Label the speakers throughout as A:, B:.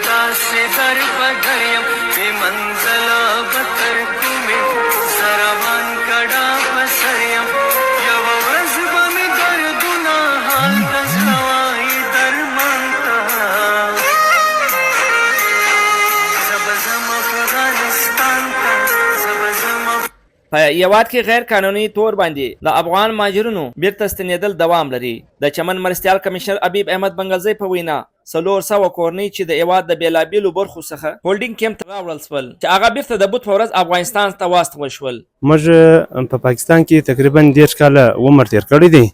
A: داسې در په دریم بې منزله به تر کومې زروان کډا په سر یم یوه ورځ به مې دردونه هلته زړه وایي درمان ته زه به ځم افغانستان ته زه به ځم.
B: په یواد کې غیر قانوني تور باندې د افغان مهاجرونو بیرته ستنېدل دوام لري. د چمن مرستیال کمشنر حبیب احمد بنګلزی په وینا 400 کورنۍ چې د هیواد د بېلابېلو برخو څخه هولډینګ کیمپ ته راوړل شول چې هغه بیرته د بوت په ورځ افغانستان ته واستول شول.
C: موږ په پاکستان کې تقریبا 10 کاله عمر تیر کړی دی،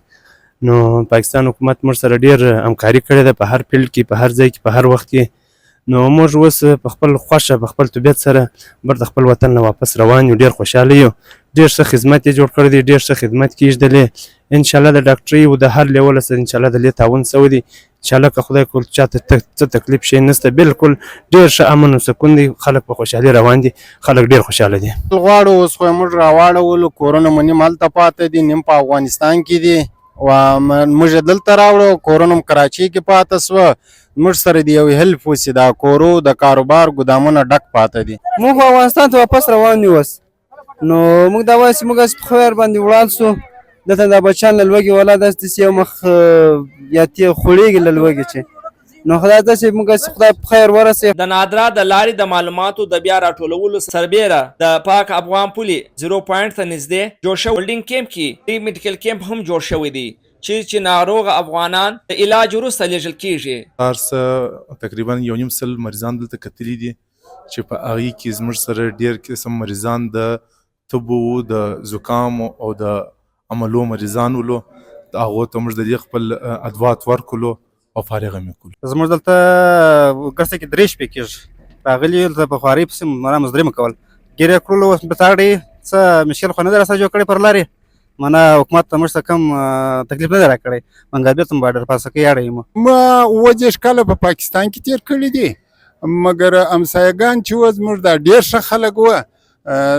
C: نو پاکستان حکومت موږ سره ډېر همکاري کړې ده په هر فیلډ کې، په هر ځای کې، په هر وخت کې. نو موږ اوس په خپل خوښه په خپل طبیعت سره د خپل وطن نه واپس روان یو، ډېر خوشحاله یو. ډېر ښه خدمت یې جوړ کړی دی، ډېر ښه خدمت کېږدلی. انشاءالله د ډاکټرۍ او د هر لیول سره انشاءالله د دې تعاون شوی دی. انشاءالله که خدای کول چاته څه تکلیف شی نشته، بالکل ډېر ښه امن او سکون دی. خلک په خوشحالي روان دي، خلک ډېر خوشحاله دي.
D: غواړو اوس خو موږ راواړولو، کورونه مو نیم هلته پاته دي، نیم په افغانستان کې دي. موږ یې دلته راوړو، کورونه م کراچۍ کې پاته سوه. موږ سره د یو هیلپ وسي، دا کورو د کاروبار ګودامونه ډک پاته دي.
E: موږ افغانستان ته واپس روان یو اوس. نو موږ دا وایو چې موږ په خیر باندې وړاندې سو. دلته دا بچیان له لوږې ولا داسې یو مخ یا خوړېږي له لوږې چې نو خدای داسې موږ خدای په خیر ورسوي.
B: د نادرا د لارې د معلوماتو د بیا راټولولو سربیره د پاک افغان پولې 0 پوینټ ته نږدې جوړ شوی هولډینګ کیمپ کې میډیکل کیمپ هم جوړ شوی دی چې ناروغ افغانان د علاج وروسته لیږل کیږي.
F: هر څه تقریبا 1.5 مریضان دلته کتلي دي چې په هغې کې زموږ سره ډېر قسم مریضان د تبو، د زکام او د عملو مریضان ولو. هغو ته موږ د دې خپل ادوات ورکولو او فارغه مې کولو.
D: زموږ دلته ګرسه کې 3 شپې کېږي راغلي، دلته په خوارۍ پسې مزدوري مو کول، ګیرې کړلو. اوس په تاړې څه مشکل خو نه دی راسره جوړ کړی پر لارې، مانه حکومت ته موږ څه کم تکلیف نه دی راکړی. منګابېت هم بارډر پاسه کې یاړی یم.
G: ما 20 کاله په پاکستان کې تیر کړي دي، مګر همسایګان چې وو زموږ دا ډېر ښه خلک وه،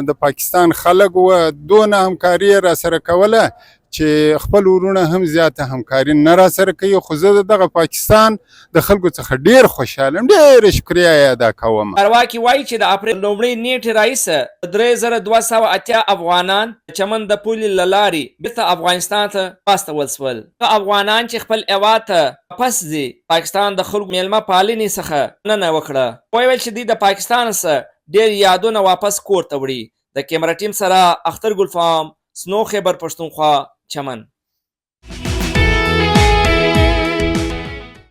G: د پاکستان خلک وه. دونه همکاري یې راسره کوله چې خپل ورونه هم زیاته همکاري نه راسره کوي. خو زه دغه پاکستان د خلکو څخه ډېر خوشحاله یم، ډېره شکریه یې ادا کوم.
B: چارواکي وایي چې د اپریل لومړۍ نیټې راهیسه 3280 افغانان چمن د پولې له لارې بېرته افغانستان ته واستول شول. افغانان چې خپل هېواد ته واپس ځي، پاکستان د خلکو میلمه پالنې څخه مننه وکړه. ویل چې دوی د پاکستان څخه ډېر یادونه واپس کور ته وړي. د کیمرا ټیم سره اختر، گلفام، سنو، خیبر پښتونخوا، چمن.